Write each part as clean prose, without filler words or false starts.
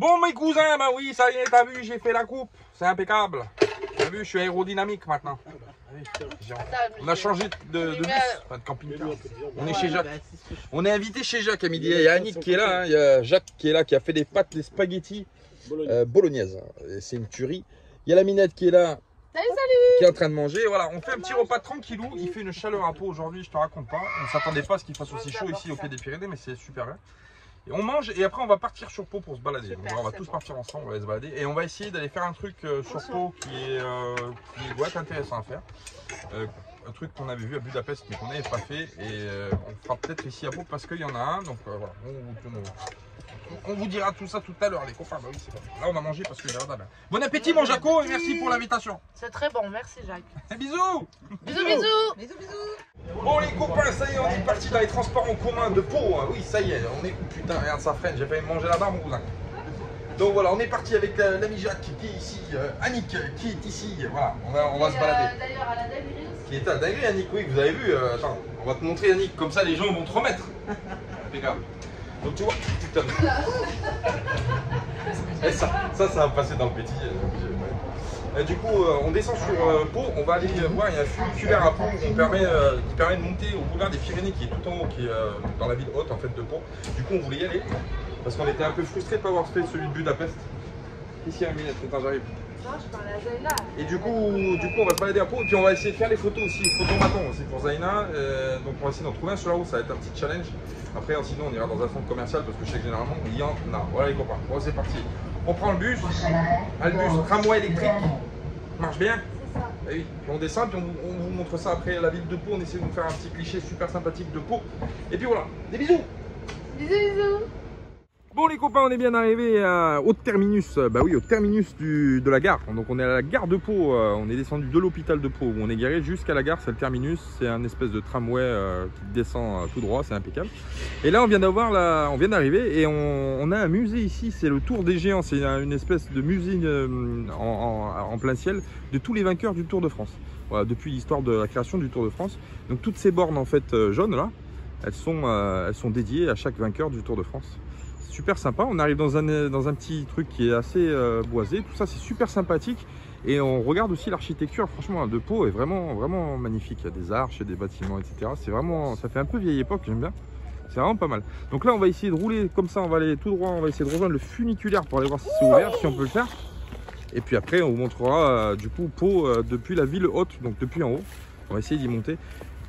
Bon mes cousins, bah oui, ça y est, t'as vu, j'ai fait la coupe. C'est impeccable. T'as vu, je suis aérodynamique maintenant. On a changé de bus, enfin de camping-car. On est chez Jacques. On est invité chez Jacques à midi. Il y a Annick qui est là, hein. Il y a Jacques qui est là, qui a fait des pâtes, des spaghettis bolognaises. C'est une tuerie. Il y a la Minette qui est là. Salut, salut! Qui est en train de manger. Voilà, on fait un petit repas tranquillou. Il fait une chaleur à Pau aujourd'hui, je te raconte pas. On ne s'attendait pas à ce qu'il fasse aussi chaud ici au pied des Pyrénées, mais c'est super bien. Et on mange et après on va partir sur Pau pour se balader. Donc, on va tous partir ensemble, on va se balader. Et on va essayer d'aller faire un truc sur Pau qui doit être intéressant à faire. Un truc qu'on avait vu à Budapest mais qu'on n'avait pas fait. Et on fera peut-être ici à Pau parce qu'il y en a un. Donc voilà, on vous dira tout ça tout à l'heure les copains. Bah oui, c'est bon. Là on a mangé parce que j'ai regardé. Bon appétit mon Jaco et merci pour l'invitation. C'est très bon, merci Jacques. Bisous. Bisous, bisous. Bisous, bisous. Bon les copains, ça y est, on est parti dans les transports en commun de Pau. Oui, ça y est, on est... Putain, regarde ça freine, j'ai failli me manger là-bas mon cousin. Donc voilà, on est parti avec l'ami Jacques qui est ici, Annick qui est ici, voilà, on va se balader. D'ailleurs à la dinguerie aussi. Qui est à la dinguerie Annick, oui, vous avez vu, attends, on va te montrer Annick, comme ça les gens vont te remettre. Impeccable. Donc tu vois, putain. Et ça va passer dans le petit. Du coup, on descend sur Pau, on va aller voir, il y a un funiculaire à Pau qui permet de monter au boulevard des Pyrénées qui est tout en haut, qui est dans la ville haute en fait de Pau. Du coup, on voulait y aller parce qu'on était un peu frustrés de ne pas avoir fait celui de Budapest. Ici, Minette, attends, j'arrive. Non, je parlais à Zaina. Et du coup, on va se balader à Pau et puis on va essayer de faire les photos aussi, photomaton aussi pour Zaina. Donc on va essayer d'en trouver un sur la route, ça va être un petit challenge. Après, sinon, on ira dans un centre commercial parce que je sais que généralement, il y en a. Voilà les copains, bon, c'est parti. On prend le bus, tramway électrique, marche bien. C'est ça. Et oui, puis on descend, puis on vous montre ça après la ville de Pau. On essaie de vous faire un petit cliché super sympathique de Pau. Et puis voilà, des bisous. Bisous, bisous. Bon les copains, on est bien arrivé au terminus, bah oui, au terminus de la gare. Donc on est à la gare de Pau, on est descendu de l'hôpital de Pau où on est garé jusqu'à la gare, c'est le terminus, c'est un espèce de tramway qui descend tout droit, c'est impeccable. Et là on vient d'arriver et on a un musée ici, c'est le Tour des Géants, c'est une espèce de musée en plein ciel de tous les vainqueurs du Tour de France. Voilà, depuis l'histoire de la création du Tour de France. Donc toutes ces bornes en fait jaunes là, elles sont dédiées à chaque vainqueur du Tour de France. Super sympa, on arrive dans un petit truc qui est assez boisé, tout ça c'est super sympathique et on regarde aussi l'architecture, franchement de Pau est vraiment magnifique, il y a des arches, des bâtiments etc, c'est vraiment, ça fait un peu vieille époque, j'aime bien, c'est vraiment pas mal. Donc là on va essayer de rouler comme ça, on va aller tout droit, on va essayer de rejoindre le funiculaire pour aller voir si c'est ouvert, si on peut le faire et puis après on vous montrera du coup Pau depuis la ville haute, donc depuis en haut, on va essayer d'y monter.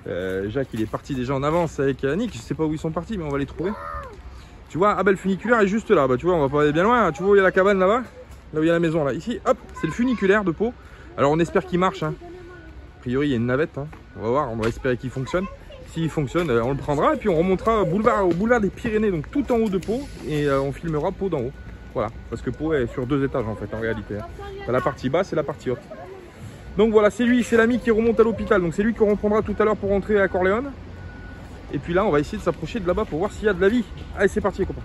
Jacques il est parti déjà en avance avec Annick, je sais pas où ils sont partis mais on va les trouver. Tu vois, ah bah le funiculaire est juste là, bah tu vois, on va pas aller bien loin, tu vois où il y a la cabane là-bas, là où il y a la maison là, ici, hop, c'est le funiculaire de Pau. Alors on espère qu'il marche, hein. A priori il y a une navette, hein. On va voir, on va espérer qu'il fonctionne. S'il fonctionne, on le prendra et puis on remontera au boulevard des Pyrénées, donc tout en haut de Pau, et on filmera Pau d'en haut. Voilà, parce que Pau est sur 2 étages en fait, en réalité. T'as la partie basse et la partie haute. Donc voilà, c'est lui, c'est l'ami qui remonte à l'hôpital, donc c'est lui qu'on reprendra tout à l'heure pour rentrer à Corleone. Et puis là, on va essayer de s'approcher de là-bas pour voir s'il y a de la vie. Allez, c'est parti les copains.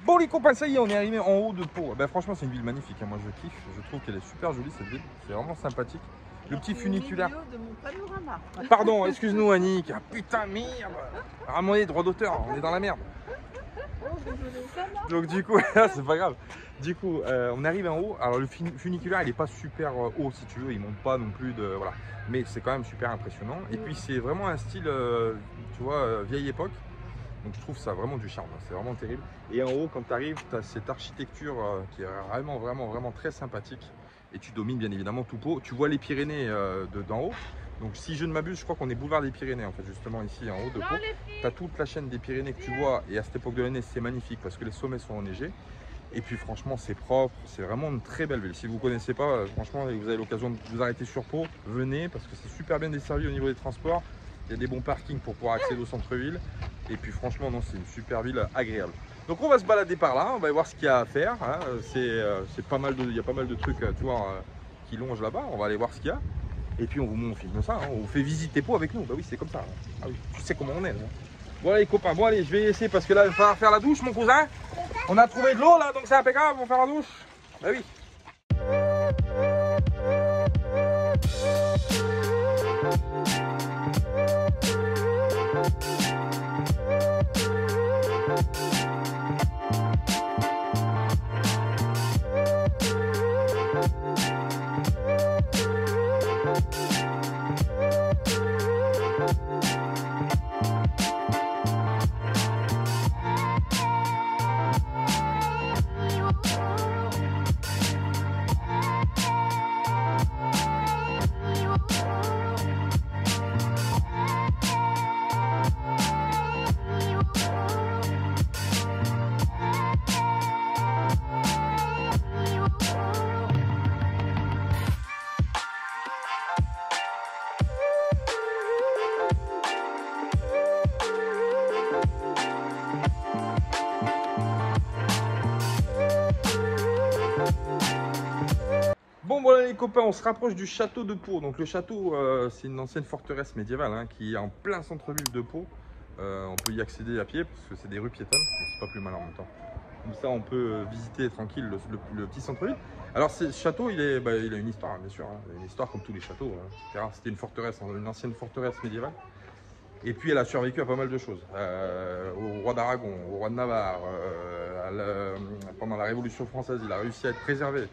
Bon les copains, ça y est, on est arrivé en haut de Pau. Ben, franchement c'est une ville magnifique, hein. Moi je kiffe, je trouve qu'elle est super jolie cette ville, c'est vraiment sympathique. Le petit funiculaire. De mon panorama. Pardon, excuse-nous Annick. Ah, putain merde. Ramonné, droit d'auteur, on est dans la merde. Donc du coup, c'est pas grave. Du coup, on arrive en haut. Alors le funiculaire, il est pas super haut si tu veux. Il monte pas non plus de voilà. Mais c'est quand même super impressionnant. Et puis c'est vraiment un style, tu vois, vieille époque. Donc je trouve ça vraiment du charme. C'est vraiment terrible. Et en haut, quand tu arrives, tu as cette architecture qui est vraiment très sympathique. Et tu domines bien évidemment tout Pau. Tu vois les Pyrénées d'en haut. Donc si je ne m'abuse, je crois qu'on est boulevard des Pyrénées en fait, justement ici en haut de Pau. Tu as toute la chaîne des Pyrénées que tu vois et à cette époque de l'année c'est magnifique parce que les sommets sont enneigés. Et puis franchement c'est propre, c'est vraiment une très belle ville. Si vous ne connaissez pas, franchement vous avez l'occasion de vous arrêter sur Pau, venez parce que c'est super bien desservi au niveau des transports. Il y a des bons parkings pour pouvoir accéder au centre-ville. Et puis franchement non, c'est une super ville agréable. Donc on va se balader par là, on va voir ce qu'il y a à faire. Hein. C'est pas mal de, il y a pas mal de trucs tu vois, qui longent là-bas, on va aller voir ce qu'il y a. Et puis on filme ça, hein. On vous fait visiter Pau avec nous. Bah oui, c'est comme ça. Hein. Ah oui, tu sais comment on est. Hein. Bon allez les copains, bon allez, je vais essayer parce que là il va falloir faire la douche mon cousin. On a trouvé de l'eau là, donc c'est impeccable, on va faire la douche. Bah oui. Bon voilà les copains, on se rapproche du château de Pau. Donc le château, c'est une ancienne forteresse médiévale hein, qui est en plein centre-ville de Pau. On peut y accéder à pied parce que c'est des rues piétonnes, mais c'est pas plus mal en même temps. Comme ça on peut visiter tranquille le petit centre-ville. Alors ce château, il a une histoire bien sûr, hein. Il a une histoire comme tous les châteaux. Hein. C'était une forteresse, une ancienne forteresse médiévale. Et puis elle a survécu à pas mal de choses. Au roi d'Aragon, au roi de Navarre, pendant la Révolution française, il a réussi à être préservé.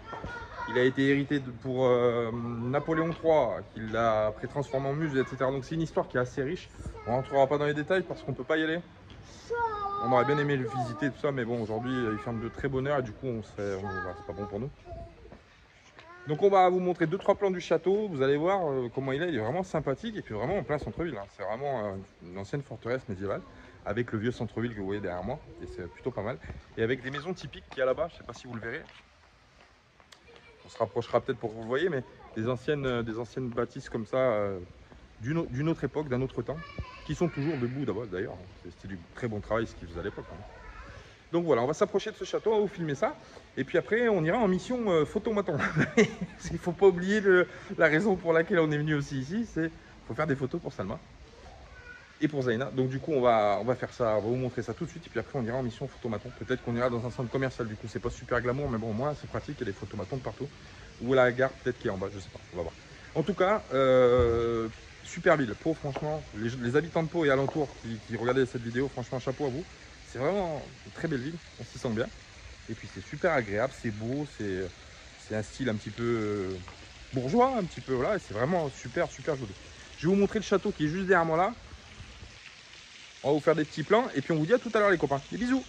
Il a été hérité pour Napoléon III, qui l'a après transformé en musée, etc. Donc c'est une histoire qui est assez riche. On ne rentrera pas dans les détails parce qu'on ne peut pas y aller. On aurait bien aimé le visiter, tout ça, mais bon, aujourd'hui, il ferme de très bonne heure et du coup, c'est pas bon pour nous. Donc on va vous montrer 2-3 plans du château, vous allez voir comment il est vraiment sympathique et puis vraiment en plein centre-ville. Hein. C'est vraiment une ancienne forteresse médiévale avec le vieux centre-ville que vous voyez derrière moi et c'est plutôt pas mal. Et avec des maisons typiques qu'il y a là-bas, je ne sais pas si vous le verrez. On se rapprochera peut-être pour que vous le voyez, mais des anciennes bâtisses comme ça d'une autre époque, d'un autre temps, qui sont toujours debout d'abord d'ailleurs. C'était du très bon travail ce qu'ils faisaient à l'époque. Hein. Donc voilà, on va s'approcher de ce château, on va vous filmer ça. Et puis après, on ira en mission photomaton. Il ne faut pas oublier la raison pour laquelle on est venu aussi ici, c'est qu'il faut faire des photos pour Salma et pour Zaina. Donc du coup, on va faire ça, on va vous montrer ça tout de suite. Et puis après, on ira en mission photomaton. Peut-être qu'on ira dans un centre commercial, du coup, c'est pas super glamour, mais bon, moi, c'est pratique, il y a des photomatons de partout. Ou à la gare, peut-être qui est en bas, je sais pas, on va voir. En tout cas, super ville. Pau, franchement, les habitants de Pau et alentours qui regardaient cette vidéo, franchement, chapeau à vous. C'est vraiment une très belle ville, on s'y sent bien. Et puis c'est super agréable, c'est beau, c'est un style un petit peu bourgeois, un petit peu, voilà, et c'est vraiment super joli. Je vais vous montrer le château qui est juste derrière moi là. On va vous faire des petits plans et puis on vous dit à tout à l'heure les copains. Des bisous!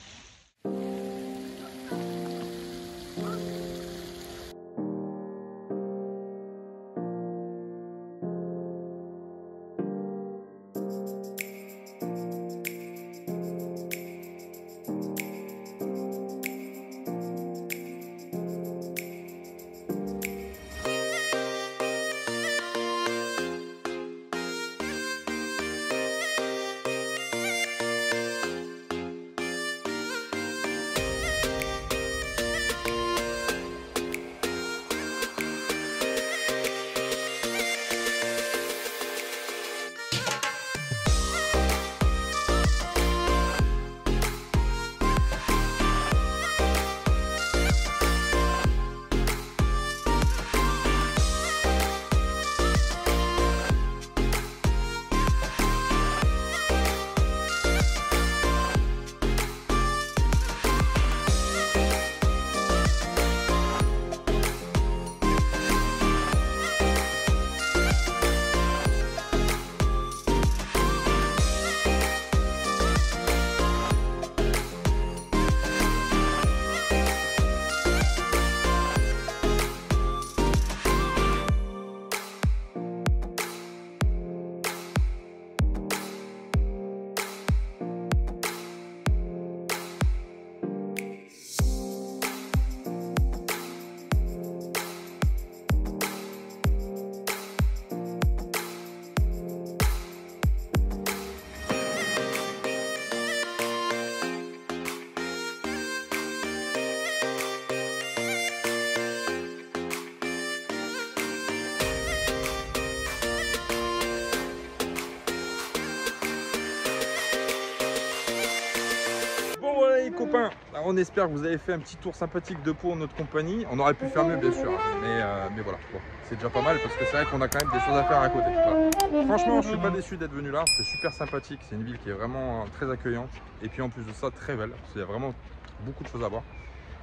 Alors, on espère que vous avez fait un petit tour sympathique de Pau en notre compagnie. On aurait pu faire mieux bien sûr, mais voilà, bon, c'est déjà pas mal parce que c'est vrai qu'on a quand même des choses à faire à côté. Voilà. Franchement, je suis pas déçu d'être venu là, c'est super sympathique, c'est une ville qui est vraiment très accueillante et puis en plus de ça très belle, il y a vraiment beaucoup de choses à voir.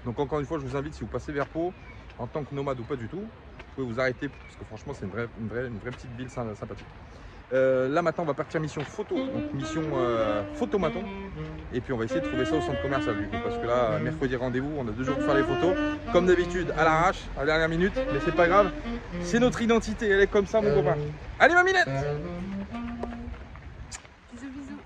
Donc encore une fois, je vous invite, si vous passez vers Pau en tant que nomade ou pas du tout, vous pouvez vous arrêter parce que franchement c'est une vraie petite ville sympathique. Là maintenant on va partir mission photo, donc mission photomaton, et puis on va essayer de trouver ça au centre commercial du coup, parce que là mercredi rendez-vous, on a 2 jours pour faire les photos, comme d'habitude à l'arrache, à la dernière minute, mais c'est pas grave, c'est notre identité, elle est comme ça mon copain. Allez ma minette. Bisous, bisous.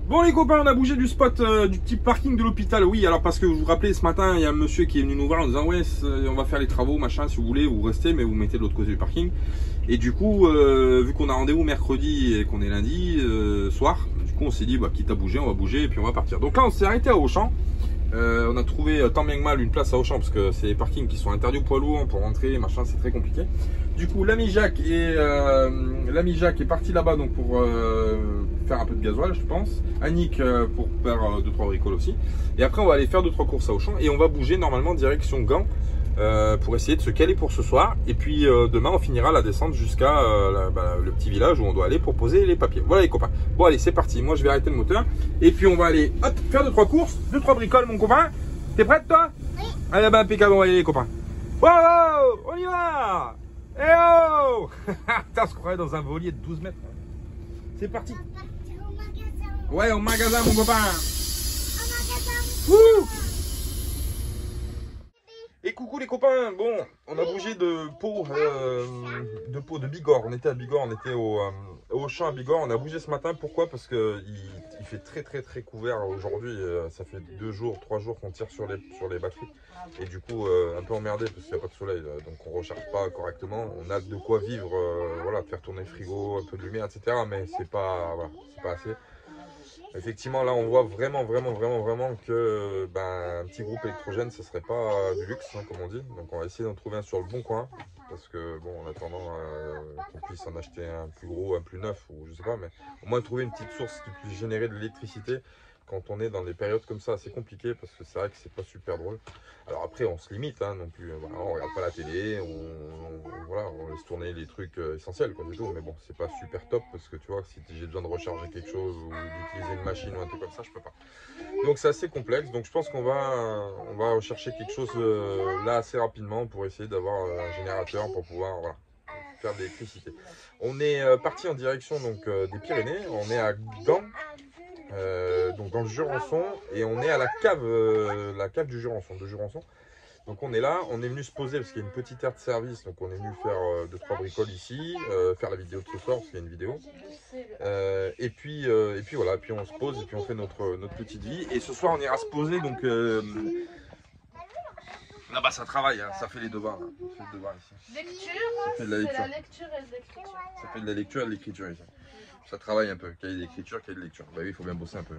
Bon les copains, on a bougé du spot du petit parking de l'hôpital. Oui, alors parce que vous vous rappelez, ce matin, il y a un monsieur qui est venu nous voir en disant ouais, on va faire les travaux, machin, si vous voulez, vous restez, mais vous mettez de l'autre côté du parking. Et du coup, vu qu'on a rendez-vous mercredi et qu'on est lundi soir, du coup on s'est dit, bah, quitte à bouger, on va bouger et puis on va partir. Donc là, on s'est arrêté à Auchan. On a trouvé tant bien que mal une place à Auchan parce que c'est des parkings qui sont interdits aux poids lourds pour rentrer, machin, c'est très compliqué. Du coup, l'ami Jacques est parti là-bas donc pour faire un peu de gasoil, je pense. Annick pour faire 2-3 bricoles aussi. Et après, on va aller faire 2-3 courses à Auchan et on va bouger normalement direction Gand pour essayer de se caler pour ce soir. Et puis demain, on finira la descente jusqu'à le petit village où on doit aller pour poser les papiers. Voilà les copains. Bon allez, c'est parti. Moi, je vais arrêter le moteur et puis on va aller hop, faire 2-3 courses, 2-3 bricoles, mon copain. T'es prête toi? Oui. Allez, bah impeccable, on va y aller les copains. Wow, on y va. Eh oh. Putain, on se croirait dans un voilier de 12 mètres. C'est parti. Ouais, au magasin, mon copain. Wouh. Et coucou les copains. Bon, on a bougé de Pau, de Bigorre. On était à Bigorre, on était au champ à Bigorre. On a bougé ce matin. Pourquoi? Parce que il fait très couvert aujourd'hui. Ça fait 2 jours, 3 jours qu'on tire sur les batteries. Et du coup, un peu emmerdé parce qu'il n'y a pas de soleil. Donc on ne recharge pas correctement. On a de quoi vivre, voilà, de faire tourner le frigo, un peu de lumière, etc. Mais c'est pas, voilà, c'est pas assez. Effectivement, là, on voit vraiment que un petit groupe électrogène, ce serait pas du luxe, hein, comme on dit. Donc, on va essayer d'en trouver un sur le bon coin. Parce que, bon, en attendant qu'on puisse en acheter un plus gros, un plus neuf, ou je sais pas, mais au moins trouver une petite source qui puisse générer de l'électricité. Quand on est dans des périodes comme ça, c'est compliqué parce que c'est vrai que c'est pas super drôle. Alors après, on se limite hein, non plus. Voilà, on regarde pas la télé, on laisse tourner les trucs essentiels, quoi, du tout. Mais bon, c'est pas super top parce que tu vois, si j'ai besoin de recharger quelque chose ou d'utiliser une machine ou un truc comme ça, je peux pas. Donc c'est assez complexe. Donc je pense qu'on va rechercher quelque chose là assez rapidement pour essayer d'avoir un générateur pour pouvoir voilà, faire de l'électricité. On est parti en direction donc des Pyrénées. On est à Gand. Donc dans le Jurançon et on est à la cave du Jurançon, de Jurançon. Donc on est là, on est venu se poser parce qu'il y a une petite aire de service, donc on est venu faire 2-3 bricoles ici, faire la vidéo de ce soir parce qu'il y a une vidéo. Et puis voilà, puis on se pose et puis on fait notre petite vie. Et ce soir on ira se poser donc là-bas ça travaille, hein, ça fait les devoirs. Hein. On fait les devoirs ici. Lecture, c'est la lecture. La lecture et de l'écriture. Ça fait de la lecture et de l'écriture ici. Ça travaille un peu, cahier d'écriture, cahier de lecture. Bah oui, il faut bien bosser un peu.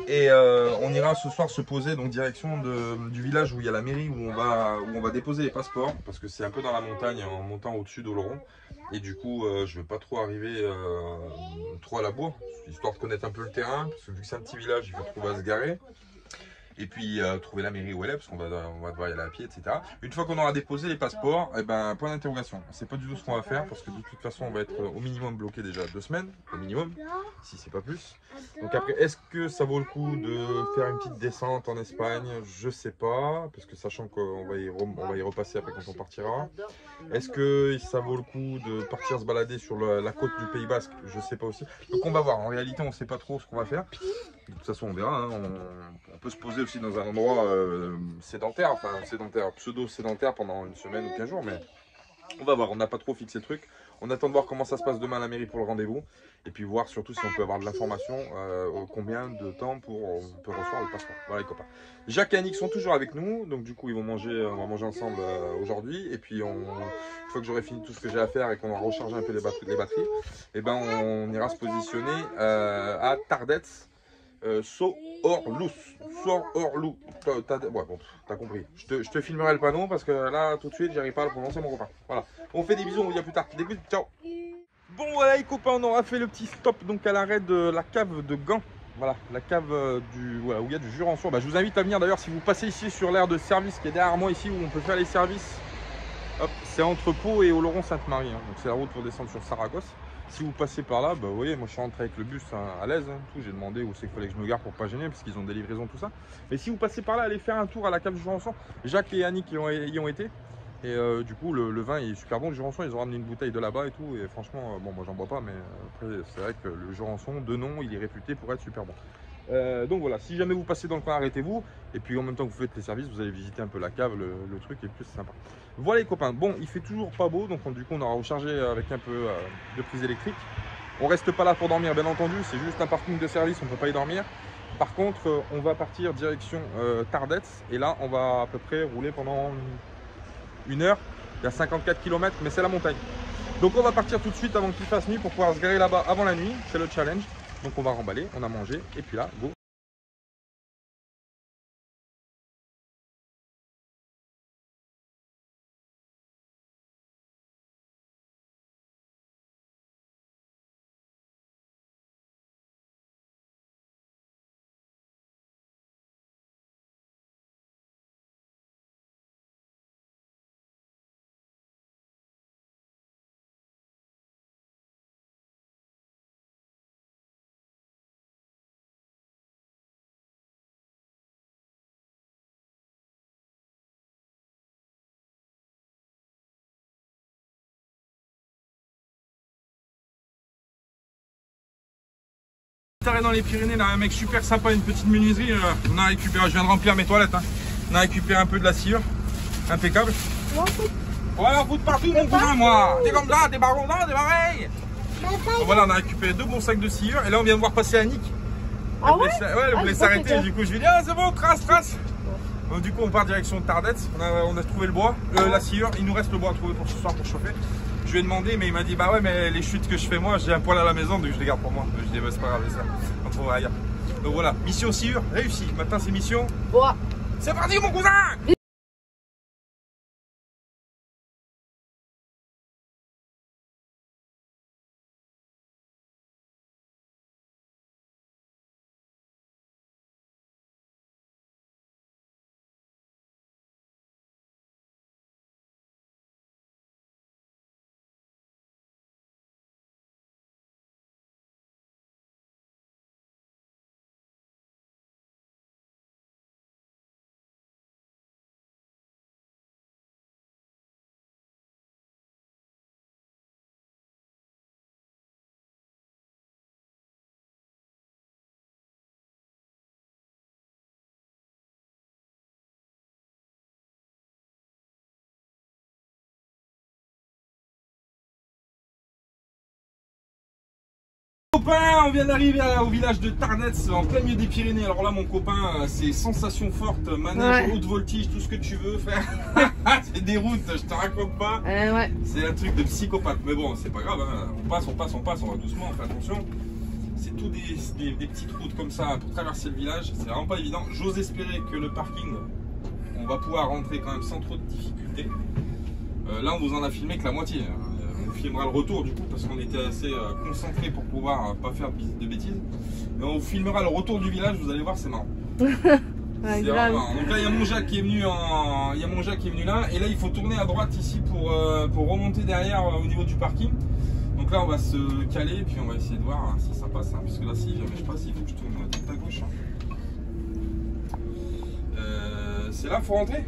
Et on ira ce soir se poser donc direction du village où il y a la mairie où on va déposer les passeports parce que c'est un peu dans la montagne en montant au-dessus d'Oloron. Et du coup, je ne veux pas trop arriver trop à la bourre, histoire de connaître un peu le terrain parce que vu que c'est un petit village, il faut trouver à se garer. Et puis trouver la mairie où elle est, parce qu'on va devoir y aller à pied, etc. Une fois qu'on aura déposé les passeports, et ben, point d'interrogation. C'est pas du tout ce qu'on va faire, parce que de toute façon, on va être au minimum bloqué déjà 2 semaines, au minimum, si c'est pas plus. Donc après, est-ce que ça vaut le coup de faire une petite descente en Espagne? Je sais pas, parce que sachant qu'on va y repasser après quand on partira. Est-ce que ça vaut le coup de partir se balader sur la côte du Pays Basque? Je sais pas aussi. Donc on va voir, en réalité, on sait pas trop ce qu'on va faire. De toute façon, on verra, hein. On peut se poser aussi dans un endroit sédentaire, enfin sédentaire, pseudo-sédentaire pendant 1 semaine ou 15 jours, mais On va voir, on n'a pas trop fixé le truc. On attend de voir comment ça se passe demain à la mairie pour le rendez-vous. Et puis voir surtout si on peut avoir de l'information, combien de temps on peut recevoir le passeport. Voilà les copains. Jacques et Annick sont toujours avec nous. Donc du coup ils vont manger, on va manger ensemble aujourd'hui. Et puis une fois que j'aurai fini tout ce que j'ai à faire et qu'on aura rechargé un peu les batteries, et ben on ira se positionner à Tardets. Soorlous. Ouais, bon, t'as compris. Je te filmerai le panneau parce que là, tout de suite, j'arrive pas à le prononcer, mon copain. Voilà. On fait des bisous, on vous dit à plus tard. Des bisous, ciao. Bon, voilà, les copains, on aura fait le petit stop donc à l'arrêt de la cave de Gand. Voilà, la cave voilà, où il y a du Jurançon. Bah, je vous invite à venir d'ailleurs si vous passez ici sur l'aire de service qui est derrière moi ici où on peut faire les services. Hop, c'est entre Pau et Oloron-Sainte-Marie. Hein. Donc c'est la route pour descendre sur Saragosse. Si vous passez par là, bah, vous voyez, moi je suis rentré avec le bus à l'aise. Hein, j'ai demandé où c'est qu'il fallait que je me gare pour pas gêner parce qu'ils ont des livraisons, tout ça. Mais si vous passez par là, allez faire un tour à la cave du Jurançon. Jacques et Annick y ont été. Et du coup, le vin est super bon. Le Jurançon, ils ont ramené une bouteille de là-bas et tout. Et franchement, bon, moi j'en bois pas, mais après, c'est vrai que le Jurançon, de nom, il est réputé pour être super bon. Donc voilà, si jamais vous passez dans le coin, arrêtez-vous. Et puis en même temps que vous faites les services, vous allez visiter un peu la cave, le truc, et puis c'est sympa. Voilà les copains, bon, il fait toujours pas beau, donc du coup on aura rechargé avec un peu de prise électrique. On reste pas là pour dormir, bien entendu, c'est juste un parking de service, on peut pas y dormir. Par contre, on va partir direction Tardets, et là on va à peu près rouler pendant une heure. Il y a 54 km, mais c'est la montagne. Donc on va partir tout de suite avant qu'il fasse nuit pour pouvoir se garer là-bas avant la nuit, c'est le challenge. Donc on va remballer, on a mangé, et puis là, go. Dans les Pyrénées, là, un mec super sympa, une petite menuiserie. On a récupéré, je viens de remplir mes toilettes. Hein. On a récupéré un peu de la sciure, impeccable. Ouais, on fout partout, mon cousin, moi. T'es comme ça, t'es baron, non, t'es pareil. Donc, voilà, on a récupéré 2 bons sacs de sciure. Et là, on vient de voir passer Annick. Ah ouais, elle voulait s'arrêter. Du coup, je lui ai dit, ah, c'est bon, trace. Donc, du coup, on part direction de Tardets. On a trouvé le bois, la sciure. Il nous reste le bois à trouver pour ce soir pour chauffer. Je lui ai demandé, mais il m'a dit, bah ouais, mais les chutes que je fais moi, j'ai un poêle à la maison, donc je les garde pour moi. Je lui ai dit, bah c'est pas grave, ça. On trouvera ailleurs. Donc voilà, mission sciure réussie. Maintenant, c'est mission. bois. C'est parti, mon cousin! Copain, on vient d'arriver au village de Tardets, en plein milieu des Pyrénées. Alors là, mon copain, c'est sensation forte, manège, haute voltige, tout ce que tu veux faire. C'est des routes, je te raconte pas. Ouais. C'est un truc de psychopathe. Mais bon, c'est pas grave, hein. On passe, on va doucement, on fait attention. C'est tout des petites routes comme ça pour traverser le village. C'est vraiment pas évident. J'ose espérer que le parking, on va pouvoir rentrer quand même sans trop de difficultés. Là, on vous en a filmé que la moitié. On filmera le retour du coup parce qu'on était assez concentré pour pouvoir pas faire de bêtises. Mais on filmera le retour du village, vous allez voir, c'est marrant. Ouais, c'est vraiment marrant. Donc là il y a mon Jacques qui est venu là, et là il faut tourner à droite ici pour remonter derrière au niveau du parking. Donc là on va se caler et puis on va essayer de voir si ça passe, hein, puisque là si jamais je passe il faut que je tourne tout à gauche. Hein. C'est là, faut rentrer.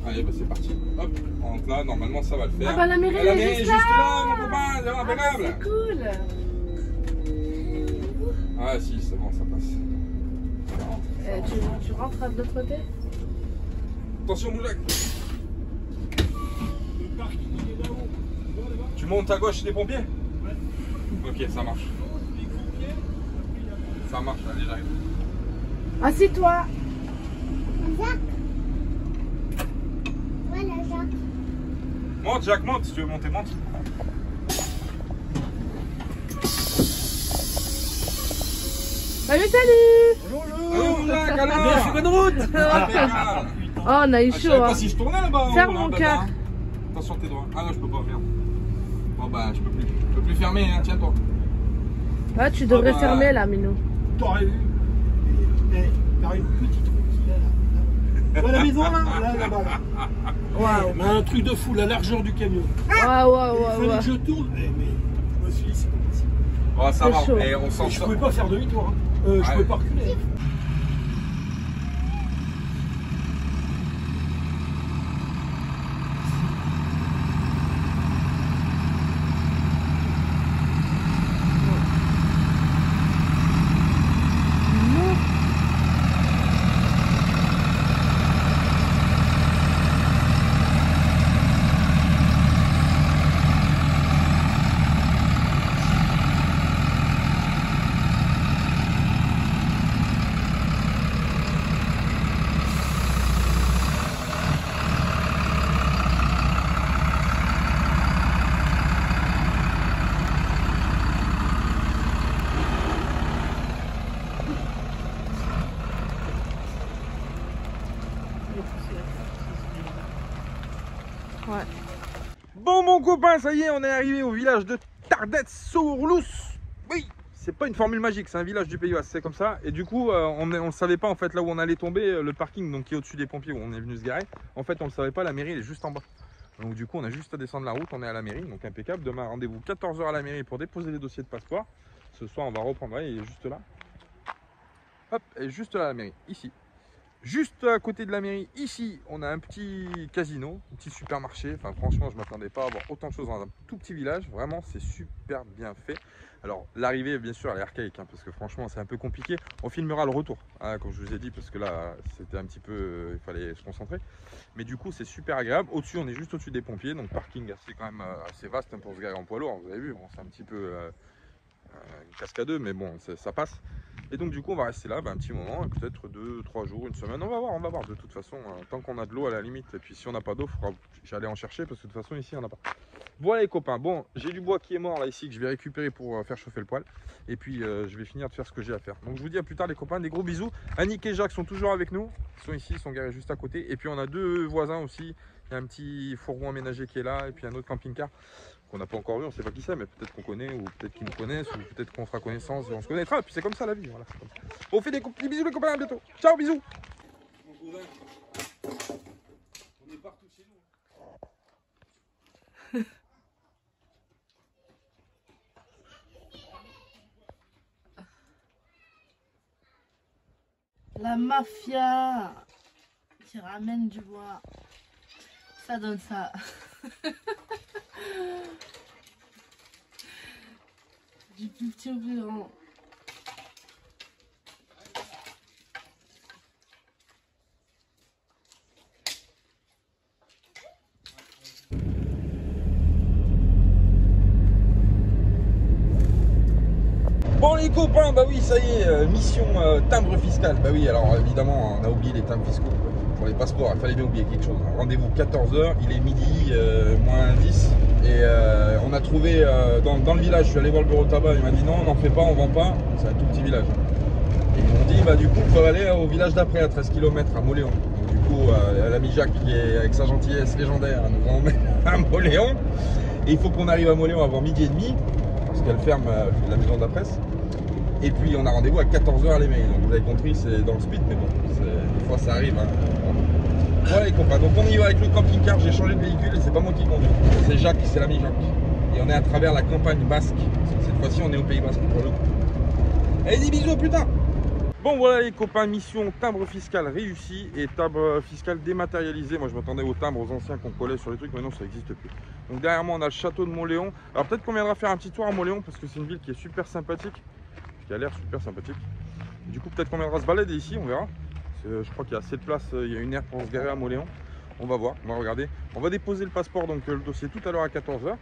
Allez, bah c'est parti. Hop, on rentre là, normalement ça va le faire. Ah bah la mairie, est juste là, mon copain, c'est impeccable. C'est cool. Ah si, c'est bon, ça passe. Tu rentres de l'autre côté? Attention, mon Jacques. Le parking il est là-haut. montes à gauche des pompiers? Ok, ça marche. Ça marche, allez, j'arrive. Assis-toi. Jacques. Voilà, Jacques. Monte, Jacques, monte. Si tu veux monter, monte. Salut, salut. Bonjour, Jacques, alors. Bien, je suis bonne route. Impeccable. Oh, on a eu Je chaud. savais pas Hein. si je tournais là-bas. Ferme en haut, mon là, cœur. bas, hein. Attention, tes doigts. Ah non, je peux pas, merde. Bon bah, je peux plus. Je peux plus fermer, hein, tiens-toi. Ah, tu devrais bah. fermer là, Minou. T'aurais vu. T'as une petite route là. Tu vois la maison là? Là-bas. Là. Waouh. Mais un truc de fou, la largeur du camion. Waouh, waouh, Il waouh, fallait waouh. que je tourne, mais je me suis dit c'est pas possible. Oh, ça C'est va. chaud. Et on s'en Et je sort. pouvais pas faire demi-tour. Hein. Je Ouais. pouvais pas reculer. Ouais. Bon, mon copain, ça y est, on est arrivé au village de Tardets-Sourlous. Oui, c'est pas une formule magique, c'est un village du Pays Basque, c'est comme ça. Et du coup, on savait pas en fait là où on allait tomber, le parking donc qui est au-dessus des pompiers où on est venu se garer. En fait, on le savait pas, la mairie elle est juste en bas. Donc du coup, on a juste à descendre la route, on est à la mairie, donc impeccable. Demain, rendez-vous 14 h à la mairie pour déposer les dossiers de passeport. Ce soir, on va reprendre, ouais, il est juste là. Hop, et juste là la mairie, ici. Juste à côté de la mairie, ici, on a un petit casino, un petit supermarché. Enfin, franchement, je ne m'attendais pas à avoir autant de choses dans un tout petit village. Vraiment, c'est super bien fait. Alors, l'arrivée, bien sûr, elle est archaïque, hein, parce que franchement, c'est un peu compliqué. On filmera le retour, hein, comme je vous ai dit, parce que là, c'était un petit peu... il fallait se concentrer. Mais du coup, c'est super agréable. Au-dessus, on est juste au-dessus des pompiers. Donc, parking, c'est quand même assez vaste hein, pour se garer en poids lourd. Vous avez vu, bon, c'est un petit peu... une casque à deux, mais bon, ça passe. Et donc du coup on va rester là un petit moment, peut-être 2-3 jours, une semaine, on va voir de toute façon, tant qu'on a de l'eau à la limite, et puis si on n'a pas d'eau, j'allais en chercher parce que de toute façon ici on n'a pas. Voilà les copains, bon j'ai du bois qui est mort là ici que je vais récupérer pour faire chauffer le poêle, et puis je vais finir de faire ce que j'ai à faire. Donc je vous dis à plus tard les copains, des gros bisous. Annick et Jacques sont toujours avec nous, ils sont ici, ils sont garés juste à côté, et puis on a deux voisins aussi, il y a un petit fourgon aménagé qui est là, et puis un autre camping-car qu'on n'a pas encore vu, on ne sait pas qui c'est, mais peut-être qu'on connaît, ou peut-être qu'ils nous connaissent, ou peut-être qu'on fera connaissance et on se connaîtra, et puis c'est comme ça la vie, voilà. On fait des petits bisous les copains, à bientôt. Ciao, bisous. On est partout chez nous. La mafia qui ramène du bois. Ça donne ça. Du plus petit au plus grand. Bon les copains, bah oui ça y est, mission timbre fiscal. Bah oui alors évidemment on a oublié les timbres fiscaux pour les passeports, il fallait bien oublier quelque chose. Rendez-vous 14 h, il est midi moins 10 et on a trouvé dans le village, je suis allé voir le bureau de tabac, il m'a dit non on n'en fait pas, on vend pas, c'est un tout petit village. Et ils m'ont dit bah du coup il faut aller au village d'après à 13 km à Mauléon. Donc du coup l'ami Jacques qui est avec sa gentillesse légendaire nous emmène à Mauléon. Et il faut qu'on arrive à Mauléon avant midi et demi, parce qu'elle ferme la maison de la presse. Et puis on a rendez-vous à 14 h à la mairie. Donc vous avez compris, c'est dans le speed, mais bon, des fois ça arrive. Hein. Voilà les copains, donc on y va avec le camping-car, j'ai changé de véhicule et c'est pas moi qui conduis. C'est Jacques, c'est l'ami Jacques. Et on est à travers la campagne basque. Cette fois-ci on est au Pays Basque pour le coup. Allez des bisous, putain. Bon voilà les copains, mission timbre fiscal réussi et timbre fiscal dématérialisé. Moi je m'attendais aux timbres, aux anciens qu'on collait sur les trucs, mais non ça n'existe plus. Donc derrière moi on a le château de Mauléon. Alors peut-être qu'on viendra faire un petit tour à Mauléon parce que c'est une ville qui est super sympathique. Qui a l'air super sympathique. Du coup peut-être qu'on viendra se balader ici, on verra. Je crois qu'il y a assez de place, il y a une aire pour se garer à Mauléon. On va voir, on va regarder. On va déposer le passeport, donc le dossier tout à l'heure à 14 h.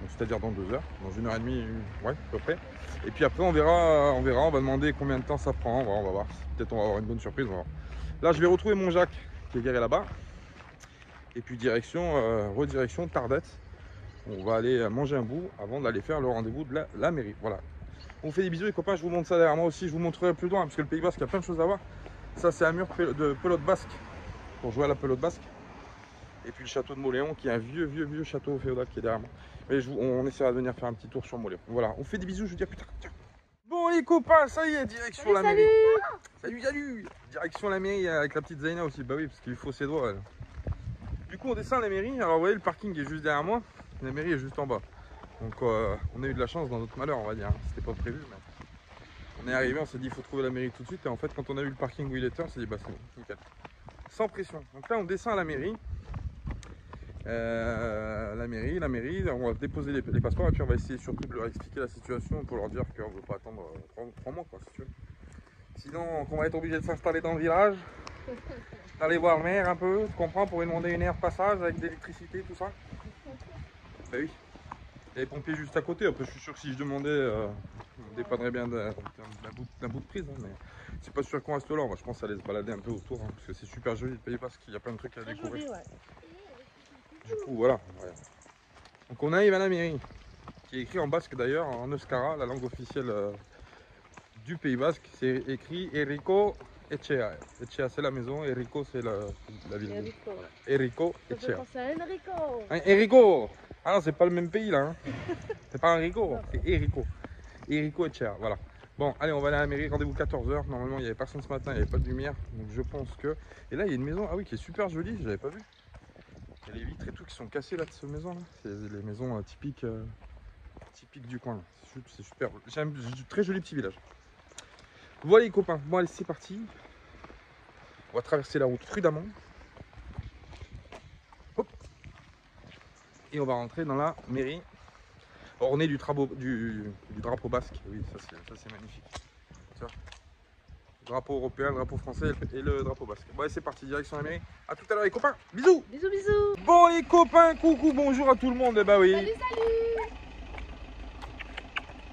c'est-à-dire dans 2 heures, dans 1h30, ouais, à peu près. Et puis après, on verra, on va demander combien de temps ça prend, on va voir. Peut-être on va avoir une bonne surprise, on va voir. Là, je vais retrouver mon Jacques qui est garé là-bas. Et puis redirection Tardets. On va aller manger un bout avant d'aller faire le rendez-vous de la mairie. Voilà. On vous fait des bisous les copains, je vous montre ça derrière moi aussi, je vous montrerai plus loin parce que le Pays Basque il y a plein de choses à voir. Ça c'est un mur de pelote basque pour jouer à la pelote basque. Et puis le château de Moléon qui est un vieux château féodal qui est derrière moi. Mais on essaiera de venir faire un petit tour sur Moléon. Voilà, on fait des bisous, je vous dis à plus tard. Ciao. Bon les copains, ça y est, direction la mairie. Salut. Direction la mairie avec la petite Zaina aussi, bah oui parce qu'il lui faut ses doigts. Elle. Du coup on descend à la mairie, alors vous voyez le parking est juste derrière moi, la mairie est juste en bas. Donc on a eu de la chance dans notre malheur on va dire, c'était pas prévu mais on est arrivé, on s'est dit il faut trouver la mairie tout de suite et en fait quand on a vu le parking où il était on s'est dit bah c'est bon, nickel. Sans pression. Donc là on descend à la mairie. La mairie, on va déposer les passeports et puis on va essayer surtout de leur expliquer la situation pour leur dire qu'on ne veut pas attendre 3 mois quoi si tu veux. Sinon qu'on va être obligé de s'installer dans le village, d'aller voir le maire un peu, tu comprends, pour lui demander une aire de passage avec de l'électricité, tout ça. Bah oui. Il y a les pompiers juste à côté, après je suis sûr que si je demandais, on dépannerait bien d'un bout de prise, hein, mais c'est pas sûr qu'on reste là, moi je pense aller se balader un peu autour, hein, parce que c'est super joli le Pays Basque, il y a plein de trucs à découvrir. Joli, ouais. Du coup voilà. Donc on arrive à la mairie, qui est écrit en basque d'ailleurs, en euskara, la langue officielle du Pays Basque, c'est écrit Eriko Etxea. Etxea c'est la maison, Eriko c'est la ville. Eriko. Eriko Etxea. Enrico. Ah non, c'est pas le même pays là. Hein. C'est pas Enrico, c'est Eriko. Eriko Etxea, voilà. Bon, allez, on va aller à la mairie, rendez-vous 14 h. Normalement, il n'y avait personne ce matin, il n'y avait pas de lumière. Donc je pense que... Et là, il y a une maison, ah oui, qui est super jolie, je l'avais pas vu. Il y a les vitres et tout qui sont cassées là de cette maison là. C'est les maisons typiques du coin. C'est super. J'ai un très joli petit village. Voilà les copains, bon allez c'est parti. On va traverser la route prudemment. Hop. Et on va rentrer dans la mairie. Ornée du drapeau basque. Oui, ça c'est magnifique. Ça. Drapeau européen, le drapeau français et le drapeau basque. Bon allez c'est parti, direction la mairie. A tout à l'heure les copains, bisous. Bisous. Bon les copains, coucou, bonjour à tout le monde. Bah oui. Salut.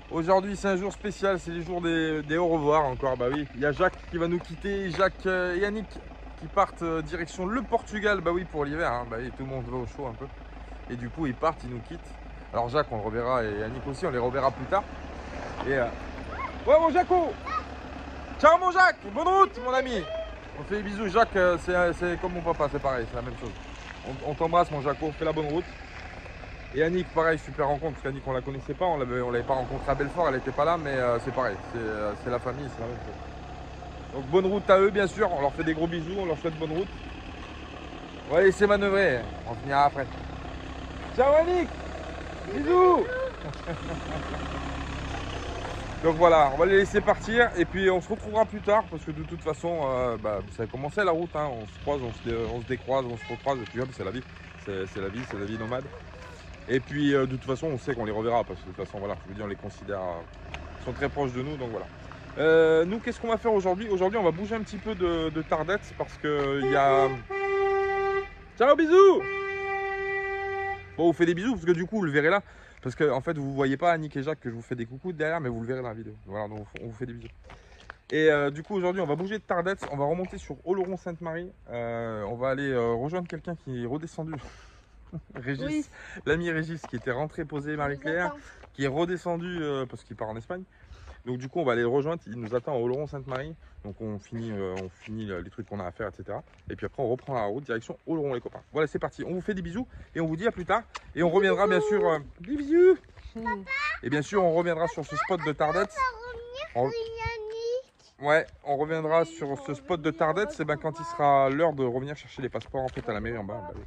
Aujourd'hui c'est un jour spécial, c'est les jours des au revoir encore, bah oui. Il y a Jacques qui va nous quitter, Jacques et Yannick qui partent direction le Portugal, bah oui pour l'hiver, hein. Bah oui, tout le monde va au chaud un peu. Et du coup ils partent, ils nous quittent. Alors Jacques on le reverra et Yannick aussi, on les reverra plus tard. Et ouais mon Jaco. Ciao mon Jacques, bonne route mon ami. On fait des bisous, Jacques c'est comme mon papa, c'est pareil, c'est la même chose. On t'embrasse mon Jaco, fais la bonne route. Et Annick, pareil, super rencontre, parce qu'Annick on la connaissait pas, on l'avait pas rencontrée à Belfort, elle était pas là, mais c'est pareil, c'est la famille, c'est la même chose. Donc bonne route à eux bien sûr, on leur fait des gros bisous, on leur souhaite bonne route. On va laisser manœuvrer, on finira après. Ciao Annick, bisous. Donc voilà, on va les laisser partir et puis on se retrouvera plus tard parce que de toute façon, ça a commencé la route, hein. On se croise, on se décroise, on se recroise et puis hop, c'est la vie, c'est la vie nomade. Et puis de toute façon, on sait qu'on les reverra parce que de toute façon, voilà, je veux dire, on les considère, ils sont très proches de nous, donc voilà. Nous, qu'est-ce qu'on va faire aujourd'hui? Aujourd'hui, on va bouger un petit peu de Tardets parce que il y a... Ciao, bisous. Bon, on vous fait des bisous parce que du coup, vous le verrez là. Parce que en fait, vous ne voyez pas Annick et Jacques que je vous fais des coucous derrière, mais vous le verrez dans la vidéo. Voilà, donc on vous fait des bisous. Et du coup, aujourd'hui, on va bouger de Tardets, on va remonter sur Oloron-Sainte-Marie. On va aller rejoindre quelqu'un qui est redescendu. Régis, oui. L'ami Régis qui était rentré poser Marie-Claire, qui est redescendu parce qu'il part en Espagne. Donc du coup on va aller le rejoindre, il nous attend à Oloron-Sainte-Marie. Donc on finit les trucs qu'on a à faire, etc. Et puis après on reprend la route direction Oloron les copains. Voilà c'est parti, on vous fait des bisous et on vous dit à plus tard. Et on reviendra bien sûr... des bisous. Et bien sûr on reviendra sur ce spot de Tardets. Ouais, on reviendra sur ce spot de Tardets, c'est ben quand il sera l'heure de revenir chercher les passeports en fait à la mairie en bas. Bah, oui.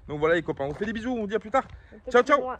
Donc voilà les copains, on vous fait des bisous, on vous dit à plus tard. Ciao ciao.